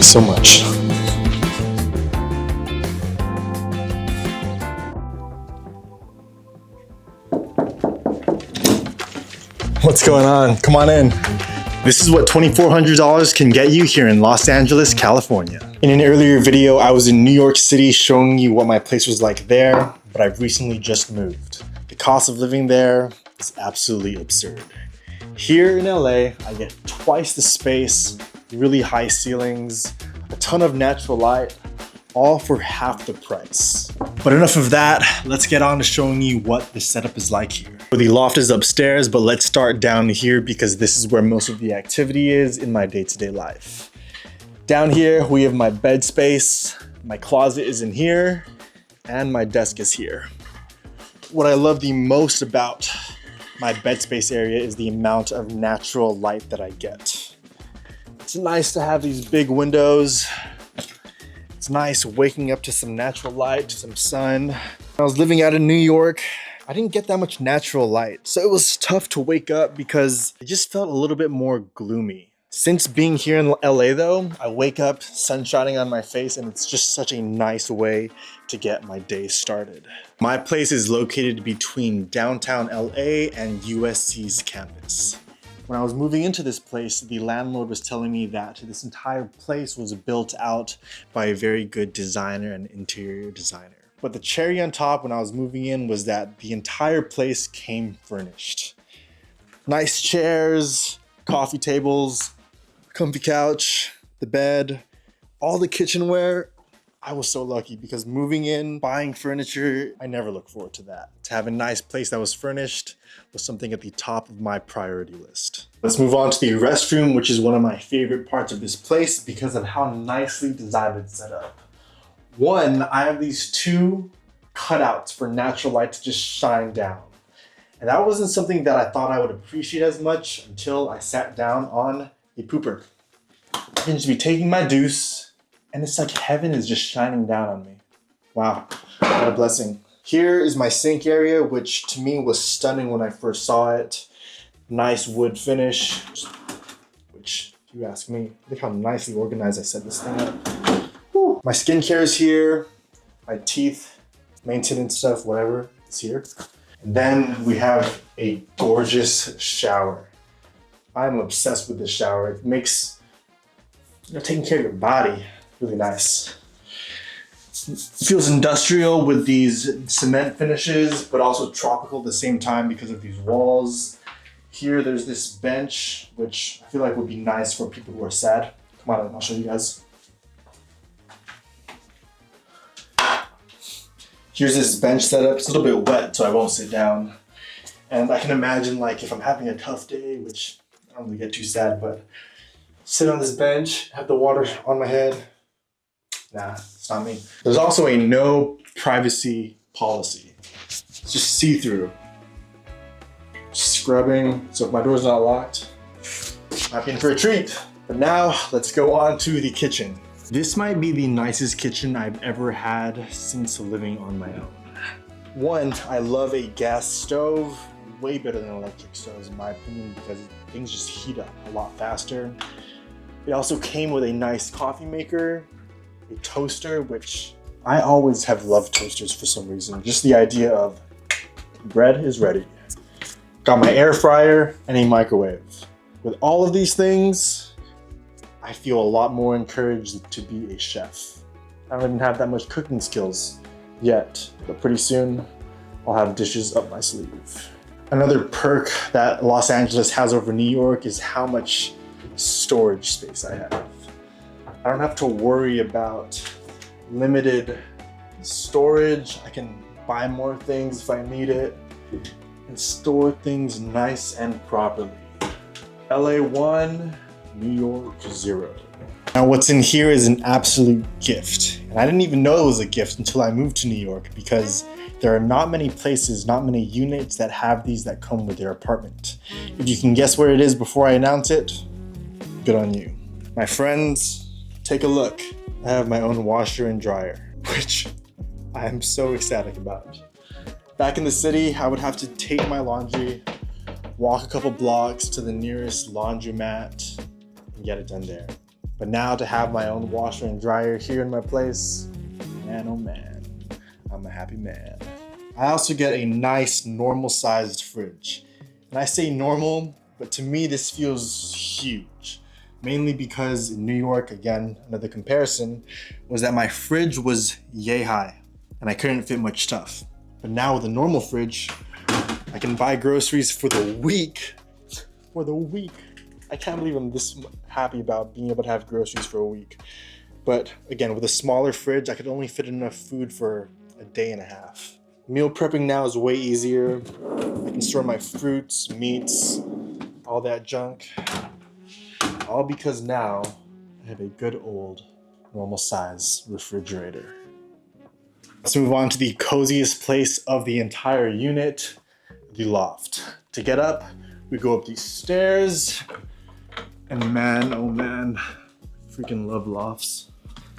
place so much. What's going on? Come on in. This is what $2,400 can get you here in Los Angeles, California. In an earlier video, I was in New York City showing you what my place was like there, but I've recently just moved. The cost of living there is absolutely absurd. Here in LA, I get twice the space, really high ceilings, a ton of natural light, all for half the price. But enough of that, let's get on to showing you what the setup is like here. The loft is upstairs, but let's start down here because this is where most of the activity is in my day-to-day life. Down here, we have my bed space, my closet is in here, and my desk is here. What I love the most about my bed space area is the amount of natural light that I get. It's nice to have these big windows. It's nice waking up to some natural light, some sun. When I was living out in New York, I didn't get that much natural light. So it was tough to wake up because it just felt a little bit more gloomy. Since being here in LA though, I wake up, sun shining on my face, and it's just such a nice way to get my day started. My place is located between downtown LA and USC's campus. When I was moving into this place, the landlord was telling me that this entire place was built out by a very good designer and interior designer. But the cherry on top when I was moving in was that the entire place came furnished. Nice chairs, coffee tables, comfy couch, the bed, all the kitchenware. I was so lucky because moving in, buying furniture, I never look forward to that. To have a nice place that was furnished was something at the top of my priority list. Let's move on to the restroom, which is one of my favorite parts of this place because of how nicely designed it's set up. One, I have these two cutouts for natural light to just shine down. And that wasn't something that I thought I would appreciate as much until I sat down on a pooper. I can just be taking my deuce, and it's like heaven is just shining down on me. Wow, what a blessing. Here is my sink area, which to me was stunning when I first saw it. Nice wood finish, which if you ask me, look how nicely organized I set this thing up. Whew. My skincare is here, my teeth, maintenance stuff, whatever, is here. And then we have a gorgeous shower. I'm obsessed with this shower. It makes taking care of your body really nice. It feels industrial with these cement finishes, but also tropical at the same time because of these walls. Here, there's this bench, which I feel like would be nice for people who are sad. Come on, I'll show you guys. Here's this bench setup. It's a little bit wet, so I won't sit down. And I can imagine like if I'm having a tough day, which I don't really get too sad, but sit on this bench, have the water on my head. Nah, it's not me. There's also a no privacy policy. It's just see-through. Scrubbing, so if my door's not locked, might be in for a treat. But now, let's go on to the kitchen. This might be the nicest kitchen I've ever had since living on my own. One, I love a gas stove. Way better than electric stoves in my opinion because things just heat up a lot faster. It also came with a nice coffee maker, a toaster, which I always have loved toasters for some reason. Just the idea of bread is ready. Got my air fryer and a microwave. With all of these things, I feel a lot more encouraged to be a chef. I don't even have that much cooking skills yet, but pretty soon I'll have dishes up my sleeve. Another perk that Los Angeles has over New York is how much storage space I have. I don't have to worry about limited storage. I can buy more things if I need it and store things nice and properly. LA 1, New York 0. Now what's in here is an absolute gift. And I didn't even know it was a gift until I moved to New York because there are not many places, not many units that have these that come with their apartment. If you can guess where it is before I announce it, good on you. My friends, take a look. I have my own washer and dryer, which I am so ecstatic about. Back in the city, I would have to take my laundry, walk a couple blocks to the nearest laundromat, and get it done there. But now to have my own washer and dryer here in my place, man, oh man, I'm a happy man. I also get a nice normal sized fridge. And I say normal, but to me this feels huge. Mainly because in New York, again, another comparison, was that my fridge was yay high and I couldn't fit much stuff. But now with a normal fridge, I can buy groceries for the week. For the week. I can't believe I'm this happy about being able to have groceries for a week. But again, with a smaller fridge, I could only fit enough food for a day and a half. Meal prepping now is way easier. I can store my fruits, meats, all that junk. All because now I have a good old normal size refrigerator. Let's move on to the coziest place of the entire unit, the loft. To get up, we go up these stairs, and man, oh man, freaking love lofts.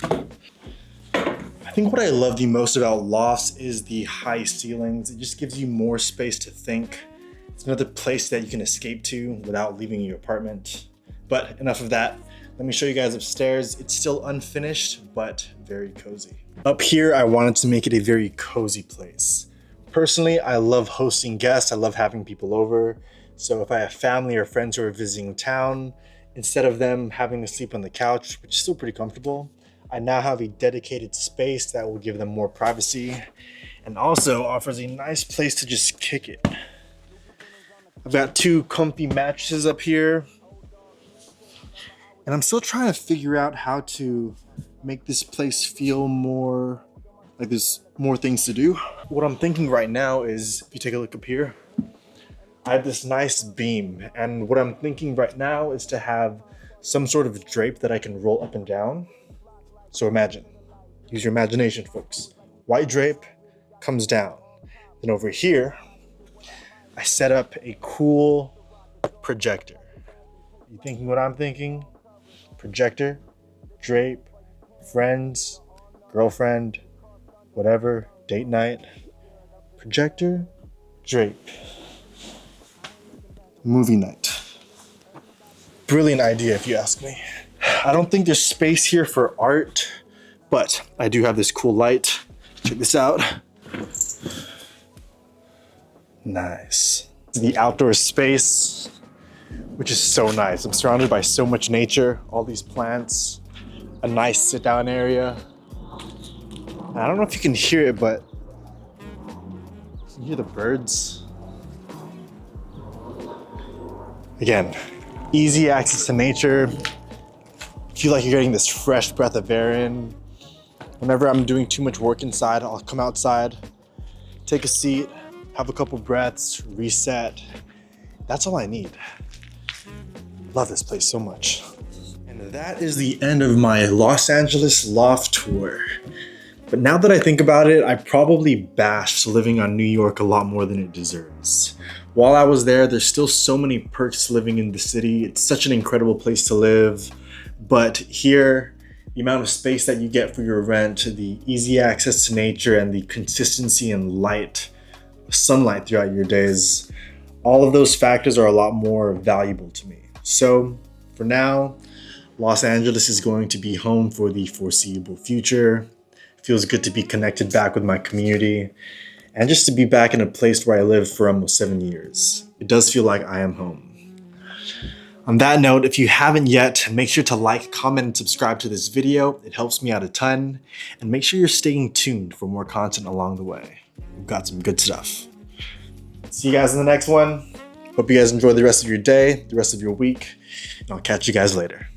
I think what I love the most about lofts is the high ceilings. It just gives you more space to think. It's another place that you can escape to without leaving your apartment. But enough of that. Let me show you guys upstairs. It's still unfinished, but very cozy. Up here, I wanted to make it a very cozy place. Personally, I love hosting guests. I love having people over. So if I have family or friends who are visiting town, instead of them having to sleep on the couch, which is still pretty comfortable, I now have a dedicated space that will give them more privacy and also offers a nice place to just kick it. I've got 2 comfy mattresses up here, and I'm still trying to figure out how to make this place feel more like there's more things to do. What I'm thinking right now is, if you take a look up here, I have this nice beam, and what I'm thinking right now is to have some sort of drape that I can roll up and down. So imagine, use your imagination, folks. White drape comes down. Then over here, I set up a cool projector. You thinking what I'm thinking? Projector, drape, friends, girlfriend, whatever, date night. Projector, drape, movie night. Brilliant idea if you ask me. I don't think there's space here for art, but I do have this cool light. Check this out. Nice. The outdoor space, which is so nice. I'm surrounded by so much nature, all these plants, a nice sit down area. And I don't know if you can hear it, but you can hear the birds. Again, easy access to nature. Feel like you're getting this fresh breath of air in. Whenever I'm doing too much work inside, I'll come outside, take a seat, have a couple breaths, reset. That's all I need. Love this place so much. And that is the end of my Los Angeles loft tour. But now that I think about it, I probably bashed living on New York a lot more than it deserves. While I was there, there's still so many perks living in the city. It's such an incredible place to live. But here, the amount of space that you get for your rent, the easy access to nature, and the consistency and sunlight throughout your days, all of those factors are a lot more valuable to me. So for now, Los Angeles is going to be home for the foreseeable future. It feels good to be connected back with my community and just to be back in a place where I lived for almost 7 years. It does feel like I am home. On that note, if you haven't yet, make sure to like, comment, and subscribe to this video. It helps me out a ton. And make sure you're staying tuned for more content along the way. We've got some good stuff. See you guys in the next one. Hope you guys enjoy the rest of your day, the rest of your week, and I'll catch you guys later.